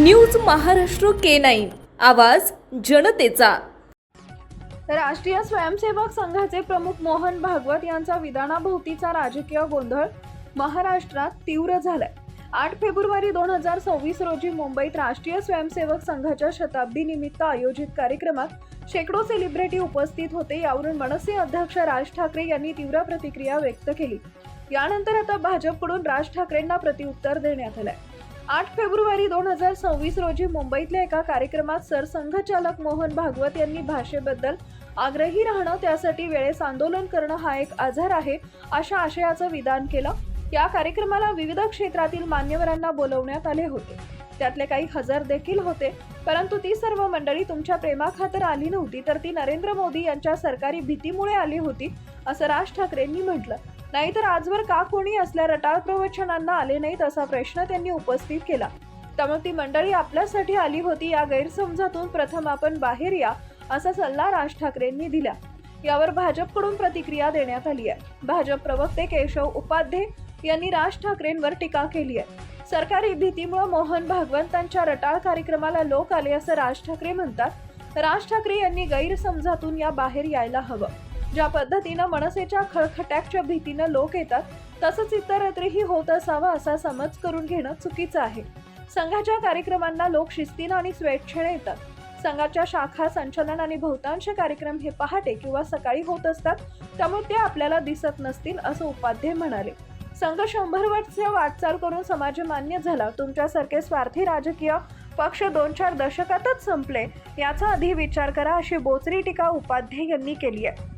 News Maharashtra K9 आवाज जनतेचा। राष्ट्रीय स्वयंसेवक संघाचे प्रमुख मोहन भागवत यांचा विधानाभोवतीचा राजकीय गोंधळ महाराष्ट्रात तीव्र झालाय। 8 फेब्रुवारी 2026 रोजी मुंबईत राष्ट्रीय स्वयंसेवक संघाच्या शताब्दी निमित्त आयोजित कार्यक्रमात शेकडो सेलिब्रिटी उपस्थित होते। यावरून मनसे अध्यक्ष राज ठाकरे यांनी तीव्र प्रतिक्रिया व्यक्त केली। यानंतर आता भाजपकडून राज ठाकरेंना प्रतिउत्तर देण्यात आलंय। 8 फेब्रुवारी 2026 रोजी मुंबईतल्या एका कार्यक्रमात सरसंघचालक मोहन भागवत यांनी भाषेबद्दल आग्रही राहणं, त्यासाठी वेळेस आंदोलन करणं हा एक आजार आहे अशा आशयाचं विधान केलं। या कार्यक्रमाला विविध क्षेत्रातील मान्यवरांना बोलवण्यात आले होते, त्यातले काही हजर देखील होते, परंतु ती सर्व मंडळी तुमच्या प्रेमाखातर आली नव्हती, तर ती नरेंद्र मोदी यांच्या सरकारी भीतीमुळे आली होती असं राज ठाकरेंनी म्हटलं। नाहीतर आजवर का कोणी असल्या रटाळ प्रवचनांना आले नाहीत असा प्रश्न त्यांनी उपस्थित केला। त्यामुळे ती मंडळी आपल्यासाठी आली होती या गैरसमजातून प्रथम आपण बाहेर या असा सल्ला राज ठाकरेंनी दिला। यावर भाजपकडून प्रतिक्रिया देण्यात आली आहे। भाजप प्रवक्ते केशव उपाध्ये यांनी राज ठाकरेंवर टीका केली आहे। सरकारी भीतीमुळे मोहन भागवतांच्या रटाळ कार्यक्रमाला लोक आले असं राज ठाकरे म्हणतात। राज ठाकरे यांनी गैरसमजातून या बाहेर यायला हवं। ज्या पद्धतीनं मनसेच्या खळखट्याच्या भीतीनं लोक येतात, तसंच इतरत्रही होत असावं असा समज करून घेणं चुकीचं आहे। संघाच्या कार्यक्रमांना लोक शिस्तीनं आणि स्वेच्छेने येतात। संघाच्या शाखा, संचलन आणि बहुतांश कार्यक्रम हे पहाटे किंवा सकाळी होत असतात, त्यामुळे ते आपल्याला दिसत नसतील असं उपाध्ये म्हणाले। संघ 100 वर्ष वाटचाल करून समाजमान्य झाला। तुमच्यासारखे स्वार्थी राजकीय पक्ष 2-4 दशकातच संपले, याचा आधी विचार करा अशी बोचरी टीका उपाध्ये यांनी केली आहे।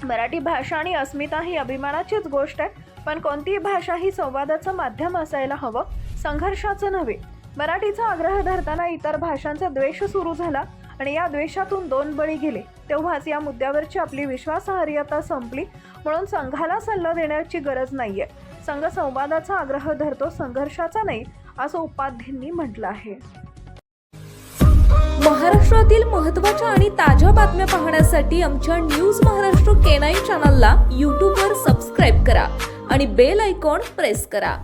मराठी भाषा आणि अस्मिता ही अभिमानाचीच गोष्ट आहे, पण कोणतीही भाषा ही संवादाचं माध्यम असायला हवं, संघर्षाचं नव्हे। मराठीचा आग्रह धरताना इतर भाषांचा द्वेष सुरू झाला आणि या द्वेषातून 2 बळी गेले। तेव्हाच या मुद्द्यावरची आपली विश्वासार्हता संपली, म्हणून संघाला सल्ला देण्याची गरज नाहीये। संघ संवादाचा आग्रह धरतो, संघर्षाचा नाही असं उपाध्येंनी म्हटलं आहे। महाराष्ट्रातील महत्त्वाच्या आणि ताज्या बातम्या पाहण्यासाठी आमच्या न्यूज महाराष्ट्र K9 चॅनलला YouTube वर सबस्क्राइब करा आणि बेल आयकॉन प्रेस करा।